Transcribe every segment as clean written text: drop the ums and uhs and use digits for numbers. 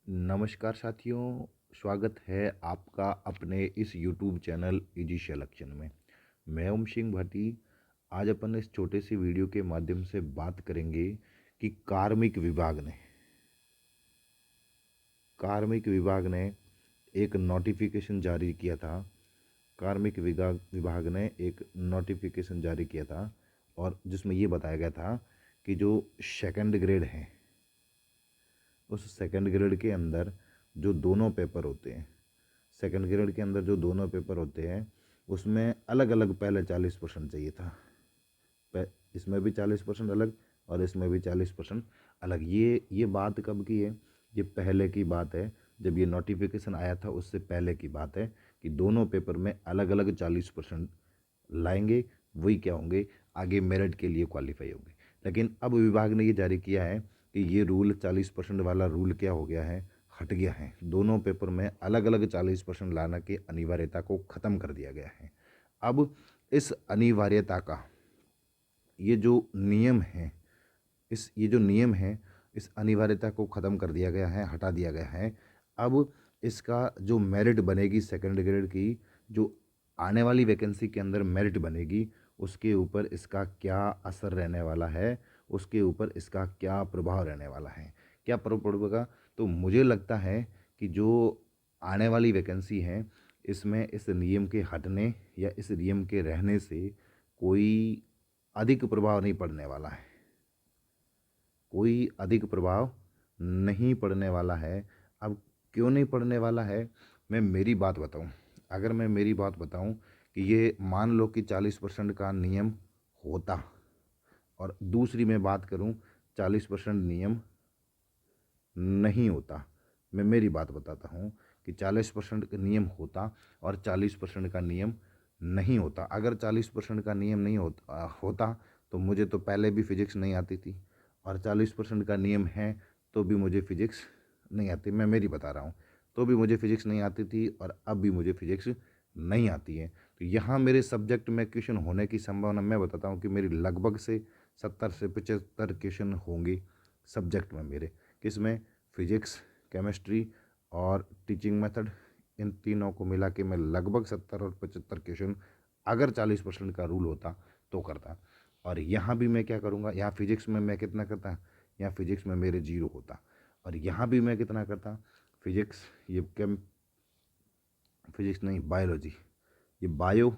नमस्कार साथियों, स्वागत है आपका अपने इस YouTube चैनल इजी सिलेक्शन में। मैं ओम सिंह भाटी। आज अपन इस छोटे से वीडियो के माध्यम से बात करेंगे कि कार्मिक विभाग ने एक नोटिफिकेशन जारी किया था। कार्मिक विभाग ने एक नोटिफिकेशन जारी किया था और जिसमें ये बताया गया था कि जो सेकंड ग्रेड है, उस सेकंड ग्रेड के अंदर जो दोनों पेपर होते हैं, सेकंड ग्रेड के अंदर जो दोनों पेपर होते हैं उसमें अलग अलग पहले 40% चाहिए था। इसमें भी 40% अलग और इसमें भी 40% अलग। ये बात कब की है? ये पहले की बात है, जब ये नोटिफिकेशन आया था उससे पहले की बात है कि दोनों पेपर में अलग अलग 40% लाएंगे, वही क्या होंगे, आगे मेरिट के लिए क्वालिफाई होंगे। लेकिन अब विभाग ने ये जारी किया है कि ये रूल 40% वाला रूल क्या हो गया है, हट गया है। दोनों पेपर में अलग अलग 40% लाने की अनिवार्यता को ख़त्म कर दिया गया है। अब इस अनिवार्यता का ये जो नियम है, इस अनिवार्यता को ख़त्म कर दिया गया है, हटा दिया गया है। अब इसका जो मेरिट बनेगी सेकंड ग्रेड की, जो आने वाली वैकेंसी के अंदर मेरिट बनेगी, उसके ऊपर इसका क्या असर रहने वाला है, उसके ऊपर इसका क्या प्रभाव रहने वाला है, क्या प्रभाव पड़ेगा। तो मुझे लगता है कि जो आने वाली वैकेंसी है, इसमें इस नियम के हटने या इस नियम के रहने से कोई अधिक प्रभाव नहीं पड़ने वाला है, कोई अधिक प्रभाव नहीं पड़ने वाला है। अब क्यों नहीं पड़ने वाला है, मैं मेरी बात बताऊं। अगर मैं मेरी बात बताऊं कि ये मान लो कि 40% का नियम होता, और दूसरी मैं बात करूं 40% नियम नहीं होता। मैं मेरी बात बताता हूं कि 40% का नियम होता और 40% का नियम नहीं होता। अगर 40% का नियम नहीं होता तो मुझे तो पहले भी फिजिक्स नहीं आती थी, और 40% का नियम है तो भी मुझे फिजिक्स नहीं आती। मैं मेरी बता रहा हूँ, तो भी मुझे फिजिक्स नहीं आती थी और अब भी मुझे फिजिक्स नहीं आती है। तो यहाँ मेरे सब्जेक्ट में क्वेश्चन होने की संभावना मैं बताता हूँ कि मेरी लगभग से 70 से 75 क्वेश्चन होंगे सब्जेक्ट में मेरे। किसमें? फिजिक्स, केमिस्ट्री और टीचिंग मेथड, इन तीनों को मिला के मैं लगभग 70 और 75 क्वेश्चन अगर 40% का रूल होता तो करता। और यहाँ भी मैं क्या करूँगा, यहाँ फिजिक्स में मैं कितना करता, यहाँ फिजिक्स में मेरे 0 होता, और यहाँ भी मैं कितना करता, फिजिक्स, ये फिजिक्स नहीं, बायोलॉजी, ये बायो,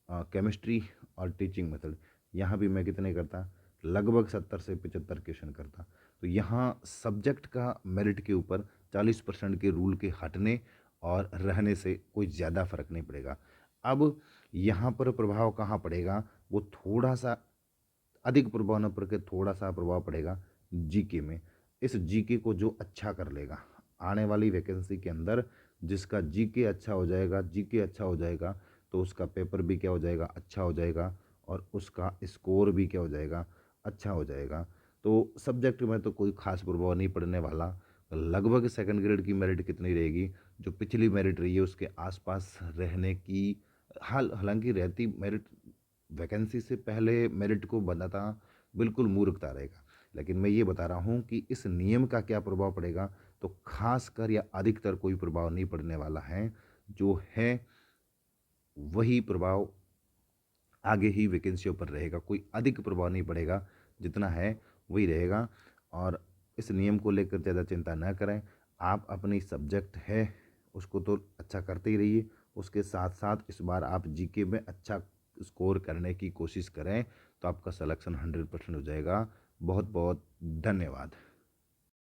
केमिस्ट्री और टीचिंग मेथड, यहाँ भी मैं कितने करता, लगभग 70 से 75 क्वेश्चन करता। तो यहाँ सब्जेक्ट का मेरिट के ऊपर 40% के रूल के हटने और रहने से कोई ज़्यादा फर्क नहीं पड़ेगा। अब यहाँ पर प्रभाव कहाँ पड़ेगा, वो थोड़ा सा अधिक प्रभाव न पड़ के थोड़ा सा प्रभाव पड़ेगा जीके में। इस जीके को जो अच्छा कर लेगा आने वाली वैकेंसी के अंदर, जिसका जीके अच्छा हो जाएगा, तो उसका पेपर भी क्या हो जाएगा, अच्छा हो जाएगा, और उसका स्कोर भी क्या हो जाएगा, अच्छा हो जाएगा। तो सब्जेक्ट में तो कोई खास प्रभाव नहीं पड़ने वाला। लगभग सेकंड ग्रेड की मेरिट कितनी रहेगी, जो पिछली मेरिट रही है उसके आसपास रहने की, हालांकि रहती मेरिट वैकेंसी से पहले मेरिट को बनाना बिल्कुल मूर्खता रहेगा। लेकिन मैं ये बता रहा हूँ कि इस नियम का क्या प्रभाव पड़ेगा, तो खासकर या अधिकतर कोई प्रभाव नहीं पड़ने वाला है। जो है वही प्रभाव आगे ही वैकेंसियों पर रहेगा, कोई अधिक प्रभाव नहीं पड़ेगा, जितना है वही रहेगा। और इस नियम को लेकर ज़्यादा चिंता न करें। आप अपनी सब्जेक्ट है उसको तो अच्छा करते ही रहिए, उसके साथ साथ इस बार आप जीके में अच्छा स्कोर करने की कोशिश करें, तो आपका सिलेक्शन 100% हो जाएगा। बहुत बहुत धन्यवाद।